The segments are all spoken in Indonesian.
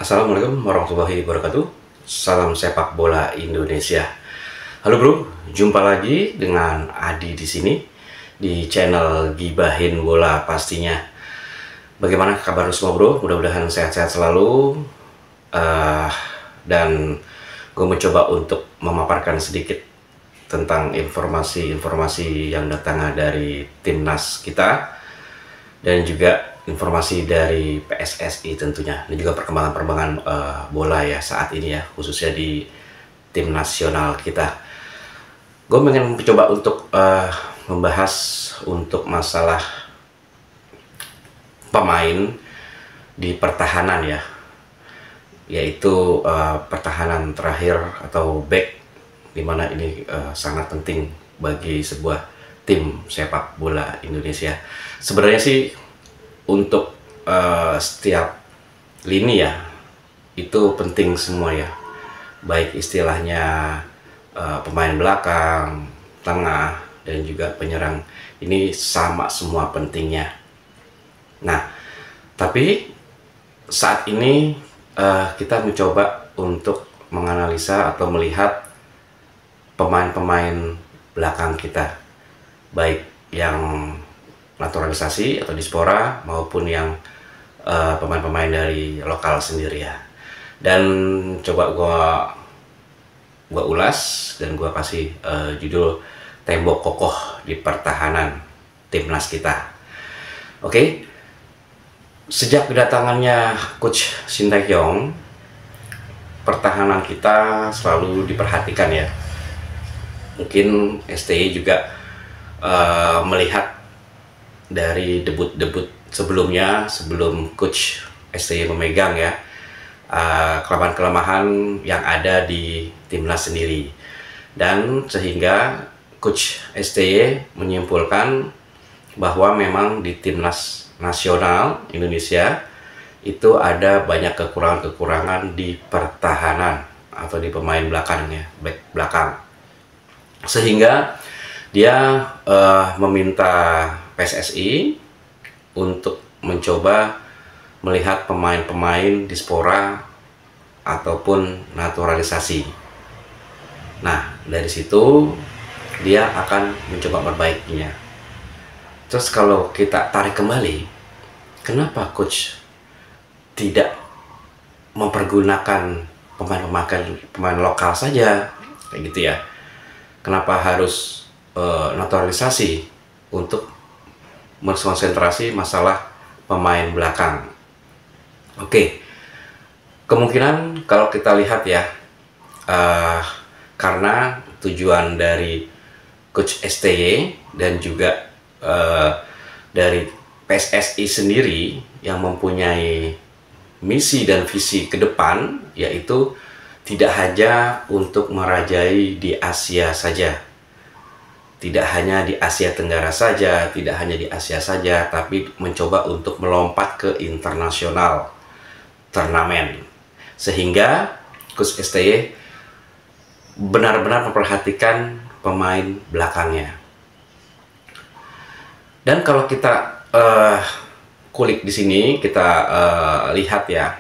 Assalamualaikum warahmatullahi wabarakatuh. Salam sepak bola Indonesia. Halo bro, jumpa lagi dengan Adi di sini di channel Gibahin Bola pastinya. Bagaimana kabar semua bro? Mudah-mudahan sehat-sehat selalu. Dan gue mencoba untuk memaparkan sedikit tentang informasi-informasi yang datang dari timnas kita dan juga informasi dari PSSI tentunya, dan juga perkembangan bola ya saat ini ya, khususnya di tim nasional kita. Gue ingin mencoba untuk membahas untuk masalah pemain di pertahanan ya, yaitu pertahanan terakhir atau back, dimana ini sangat penting bagi sebuah tim sepak bola Indonesia. Sebenarnya sih untuk setiap lini ya itu penting semua ya, baik istilahnya pemain belakang, tengah, dan juga penyerang, ini sama semua pentingnya. Nah, tapi saat ini kita mencoba untuk menganalisa atau melihat pemain-pemain belakang kita, baik yang naturalisasi atau diaspora maupun yang pemain-pemain dari lokal sendiri ya. Dan coba gua ulas dan gua kasih judul tembok kokoh di pertahanan timnas kita. Oke. Sejak kedatangannya coach Shin Tae-kyung, pertahanan kita selalu diperhatikan ya. Mungkin STY juga melihat dari debut-debut sebelumnya, sebelum coach STY memegang ya, kelemahan-kelemahan yang ada di timnas sendiri, dan sehingga coach STY menyimpulkan bahwa memang di timnas nasional Indonesia itu ada banyak kekurangan-kekurangan di pertahanan atau di pemain belakangnya, back belakang, sehingga dia meminta PSSI untuk mencoba melihat pemain-pemain diaspora ataupun naturalisasi. Nah, dari situ dia akan mencoba perbaikinya. Terus kalau kita tarik kembali, kenapa coach tidak mempergunakan pemain lokal saja, kayak gitu ya? Kenapa harus naturalisasi untuk menkonsentrasi masalah pemain belakang? Oke, kemungkinan kalau kita lihat ya, karena tujuan dari coach STY dan juga dari PSSI sendiri yang mempunyai misi dan visi ke depan, yaitu tidak hanya untuk merajai di Asia saja, tidak hanya di Asia Tenggara saja, tidak hanya di Asia saja, tapi mencoba untuk melompat ke internasional turnamen, sehingga coach STY benar-benar memperhatikan pemain belakangnya. Dan kalau kita kulik di sini, kita lihat ya,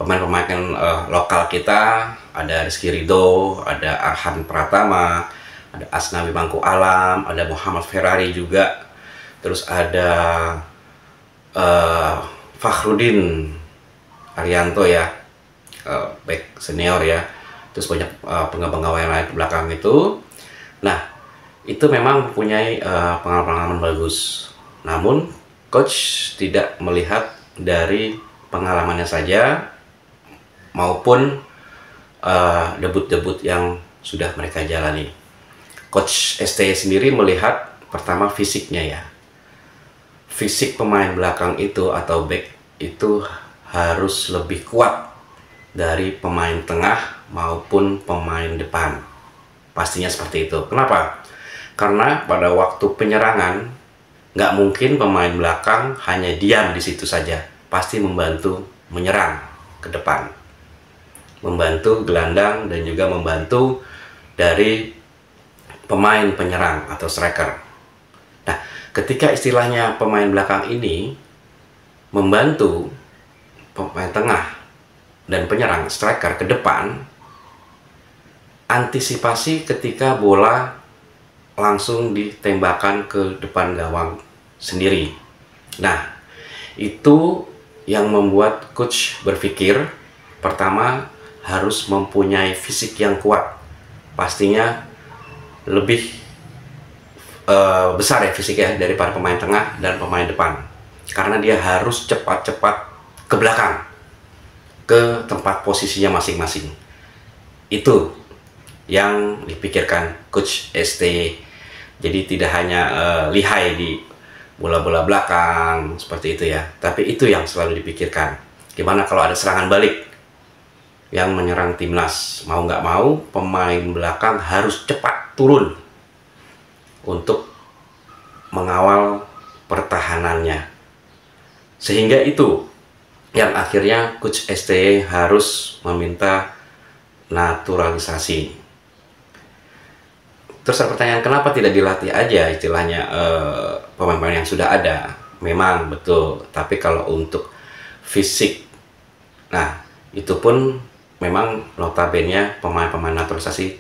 pemain-pemain lokal kita ada Rizky Ridho, ada Arhan Pratama, ada Asnawi Mangku Alam, ada Muhammad Ferrari juga, terus ada Fakhrudin Arianto ya, back senior ya, terus banyak penggawa-penggawa yang lain ke belakang itu. Nah, itu memang mempunyai pengalaman bagus, namun coach tidak melihat dari pengalamannya saja maupun debut-debut yang sudah mereka jalani. Coach STY sendiri melihat pertama fisiknya ya. Fisik pemain belakang itu atau back itu harus lebih kuat dari pemain tengah maupun pemain depan. Pastinya seperti itu. Kenapa? Karena pada waktu penyerangan nggak mungkin pemain belakang hanya diam di situ saja. Pasti membantu menyerang ke depan, membantu gelandang, dan juga membantu dari pemain penyerang atau striker. Nah, ketika istilahnya pemain belakang ini membantu pemain tengah dan penyerang striker ke depan, antisipasi ketika bola langsung ditembakkan ke depan gawang sendiri. Nah, itu yang membuat coach berpikir pertama harus mempunyai fisik yang kuat. Pastinya lebih besar ya fisiknya daripada pemain tengah dan pemain depan, karena dia harus cepat-cepat ke belakang ke tempat posisinya masing-masing. Itu yang dipikirkan coach STY. Jadi tidak hanya lihai di bola-bola belakang seperti itu ya, tapi itu yang selalu dipikirkan. Gimana kalau ada serangan balik yang menyerang timnas, mau nggak mau pemain belakang harus cepat turun untuk mengawal pertahanannya. Sehingga itu yang akhirnya coach STY harus meminta naturalisasi. Terus ada pertanyaan, kenapa tidak dilatih aja istilahnya pemain-pemain yang sudah ada? Memang betul, tapi kalau untuk fisik, nah itu pun memang notabene pemain-pemain naturalisasi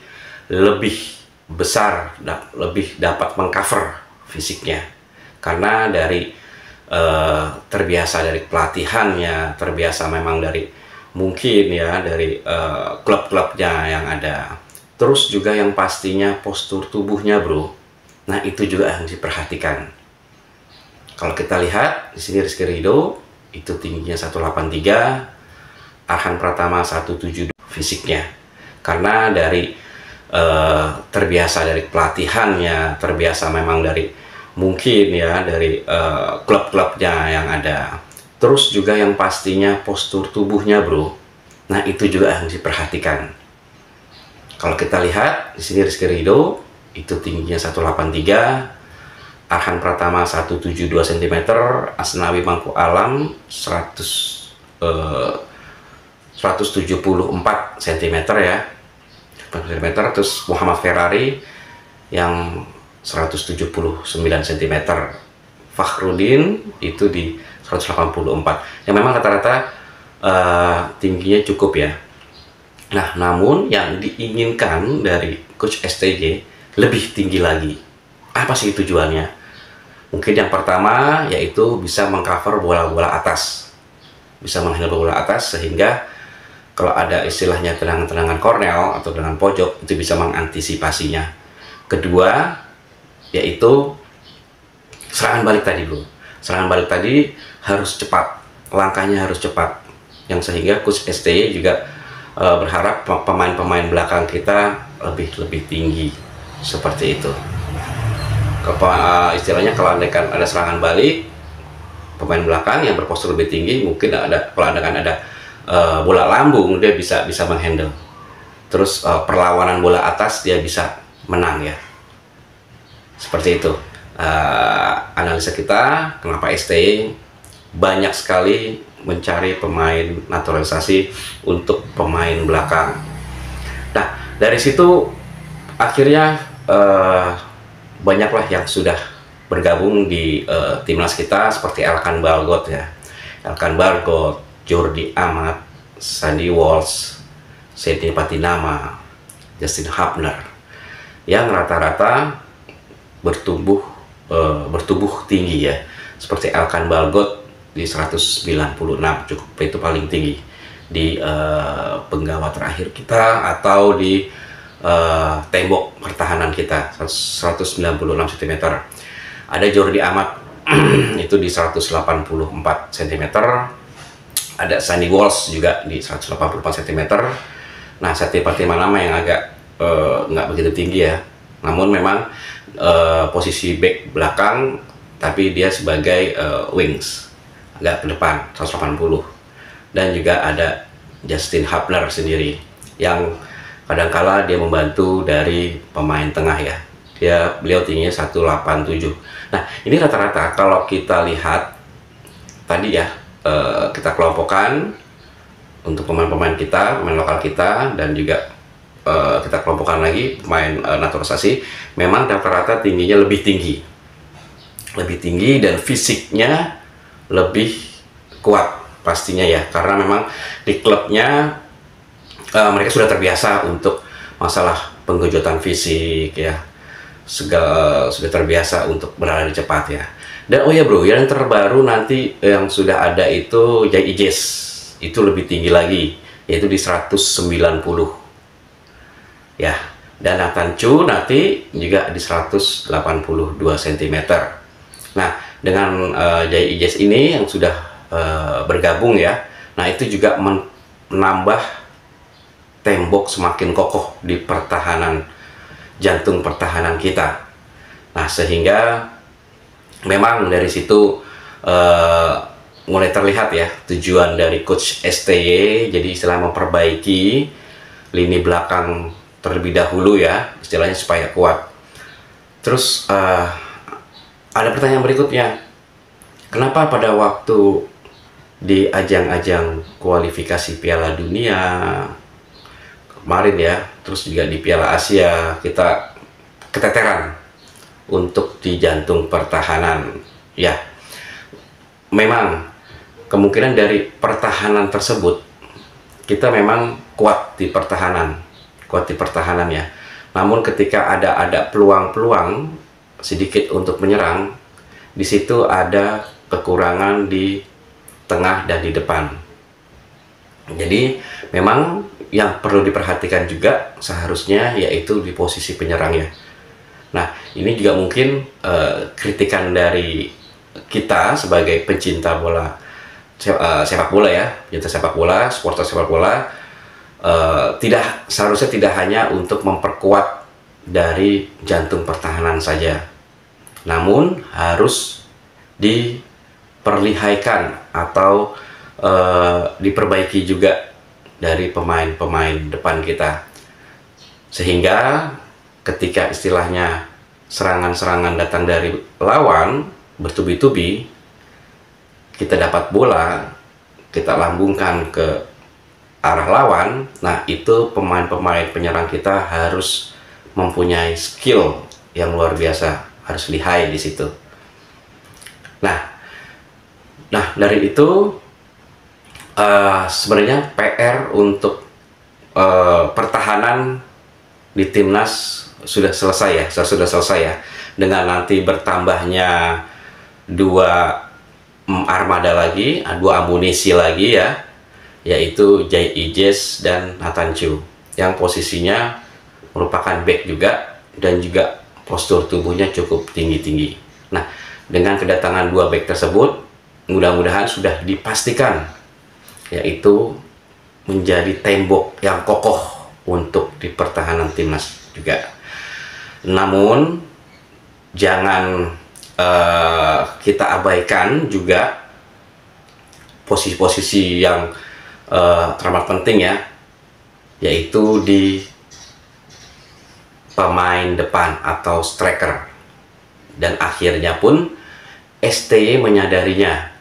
lebih besar, lebih dapat mengcover fisiknya, karena dari terbiasa dari pelatihannya, terbiasa memang dari mungkin ya dari klub-klubnya yang ada, terus juga yang pastinya postur tubuhnya bro. Nah itu juga yang diperhatikan. Kalau kita lihat di sini Rizky Ridho itu tingginya 183, Arhan Pratama 172 fisiknya, karena dari terbiasa dari pelatihannya, terbiasa memang dari mungkin ya dari klub-klubnya yang ada, terus juga yang pastinya postur tubuhnya bro. Nah itu juga yang diperhatikan. Kalau kita lihat di sini Rizky Ridho itu tingginya 183, Arhan Pratama 172 cm, Asnawi Mangku Alam 174 cm ya, terus Muhammad Ferrari yang 179 cm, Fakhrudin itu di 184, yang memang rata-rata tingginya cukup ya. Nah namun yang diinginkan dari coach STY lebih tinggi lagi. Apa sih tujuannya? Mungkin yang pertama yaitu bisa mengcover bola-bola atas, bisa menghandle bola atas, sehingga kalau ada istilahnya tendangan-tendangan kornel atau tendangan pojok itu bisa mengantisipasinya. Kedua yaitu serangan balik tadi bro. Serangan balik tadi harus cepat, langkahnya harus cepat, yang sehingga coach STY juga berharap pemain-pemain belakang kita lebih tinggi seperti itu. Istilahnya kalau ada serangan balik, pemain belakang yang berpostur lebih tinggi, mungkin kalau ada bola lambung dia bisa menghandle. Terus perlawanan bola atas dia bisa menang ya. Seperti itu analisa kita kenapa STY banyak sekali mencari pemain naturalisasi untuk pemain belakang. Nah dari situ akhirnya banyaklah yang sudah bergabung di timnas kita, seperti Elkan Balgot ya, Elkan Balgot, Jordi Amat, Sandy Walsh, Sydney Patinama, Justin Hubner, yang rata-rata bertubuh tinggi ya, seperti Elkan Balgot di 196, cukup itu paling tinggi di penggawa terakhir kita atau di tembok pertahanan kita, 196 cm. Ada Jordi Amat itu di 184 cm, ada Sandy Walsh juga di 184 cm. Nah Satya Patimana yang agak nggak begitu tinggi ya, namun memang posisi back belakang, tapi dia sebagai wings agak ke depan 180. Dan juga ada Justin Hubner sendiri yang kadangkala dia membantu dari pemain tengah ya, beliau tingginya 187. Nah ini rata-rata kalau kita lihat tadi ya, kita kelompokkan untuk pemain-pemain kita, pemain lokal kita, dan juga kita kelompokkan lagi pemain naturalisasi, memang rata-rata tingginya lebih tinggi dan fisiknya lebih kuat pastinya ya, karena memang di klubnya mereka sudah terbiasa untuk masalah penggejotan fisik ya, segala sudah terbiasa untuk berlari cepat ya. Dan oh ya bro, yang terbaru nanti yang sudah ada itu Jai Ijes, itu lebih tinggi lagi, yaitu di 190 ya. Dan Nathan Chu nanti juga di 182 cm. Nah, dengan Jai Ijes ini yang sudah bergabung ya, nah itu juga menambah tembok semakin kokoh di pertahanan jantung pertahanan kita. Nah, sehingga memang dari situ mulai terlihat ya tujuan dari coach STY, jadi istilah memperbaiki lini belakang terlebih dahulu ya, istilahnya supaya kuat. Terus ada pertanyaan berikutnya, kenapa pada waktu di ajang-ajang kualifikasi Piala Dunia kemarin ya, terus juga di Piala Asia kita keteteran untuk di jantung pertahanan ya? Memang kemungkinan dari pertahanan tersebut kita memang kuat di pertahanan ya. Namun ketika ada peluang-peluang sedikit untuk menyerang, di situ ada kekurangan di tengah dan di depan. Jadi memang yang perlu diperhatikan juga seharusnya yaitu di posisi penyerang ya. Nah, ini juga mungkin kritikan dari kita sebagai pencinta bola, sepak bola ya, pencinta sepak bola, supporter sepak bola, seharusnya tidak hanya untuk memperkuat dari jantung pertahanan saja, namun harus diperlihaikan atau diperbaiki juga dari pemain-pemain depan kita, sehingga ketika istilahnya serangan-serangan datang dari lawan bertubi-tubi, kita dapat bola, kita lambungkan ke arah lawan. Nah, itu pemain-pemain penyerang kita harus mempunyai skill yang luar biasa, harus lihai di situ. Nah dari itu sebenarnya PR untuk pertahanan di timnas sudah selesai ya, dengan nanti bertambahnya 2 armada lagi, 2 amunisi lagi ya, yaitu Jai Ijes dan Nathan Chu yang posisinya merupakan back juga dan juga postur tubuhnya cukup tinggi-tinggi. Nah, dengan kedatangan 2 back tersebut mudah-mudahan sudah dipastikan yaitu menjadi tembok yang kokoh untuk di pertahanan timnas juga. Namun jangan kita abaikan juga posisi-posisi yang teramat penting ya, yaitu di pemain depan atau striker. Dan akhirnya pun STY menyadarinya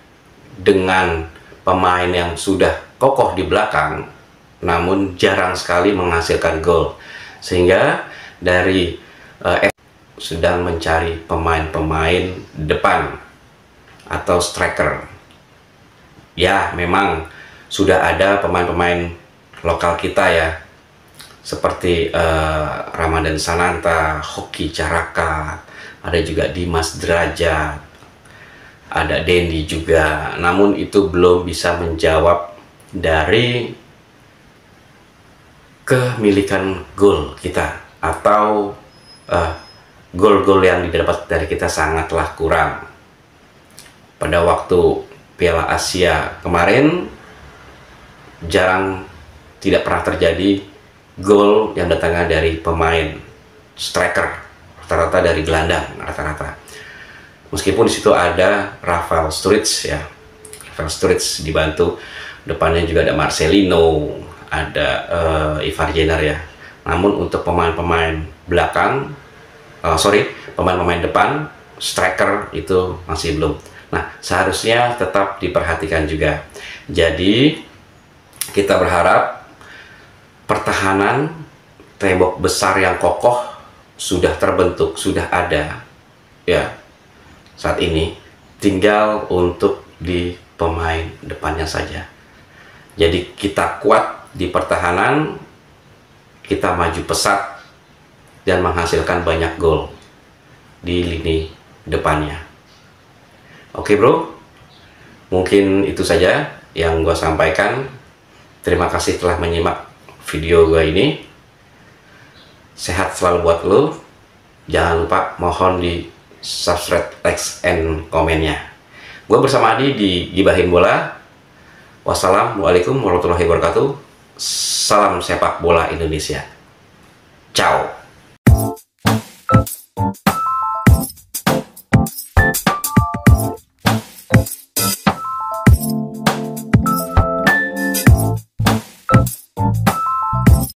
dengan pemain yang sudah kokoh di belakang namun jarang sekali menghasilkan gol, sehingga dari sedang mencari pemain-pemain depan atau striker. Ya, memang sudah ada pemain-pemain lokal kita ya, seperti Ramadan Sananta, Hoki Caraka, ada juga Dimas Derajat, ada Dendi juga. Namun itu belum bisa menjawab dari kemilikan gol kita, atau gol-gol yang didapat dari kita sangatlah kurang. Pada waktu Piala Asia kemarin tidak pernah terjadi gol yang datangnya dari pemain striker, rata-rata dari gelandang rata-rata. Meskipun di situ ada Rafael Sturridge ya, Rafael Sturridge dibantu, depannya juga ada Marcelino, ada Ivar Jenner ya. Namun untuk pemain-pemain belakang, pemain-pemain depan, striker itu masih belum. Nah, seharusnya tetap diperhatikan juga. Jadi kita berharap pertahanan tembok besar yang kokoh sudah terbentuk, sudah ada ya saat ini, tinggal untuk pemain depannya saja. Jadi kita kuat di pertahanan, kita maju pesat dan menghasilkan banyak gol di lini depannya. Oke bro, mungkin itu saja yang gue sampaikan. Terima kasih telah menyimak video gue ini. Sehat selalu buat lo. Jangan lupa mohon di subscribe, like, and komennya. Gue bersama Adi di Gibahin Bola. Wassalamualaikum warahmatullahi wabarakatuh. Salam sepak bola Indonesia. Ciao.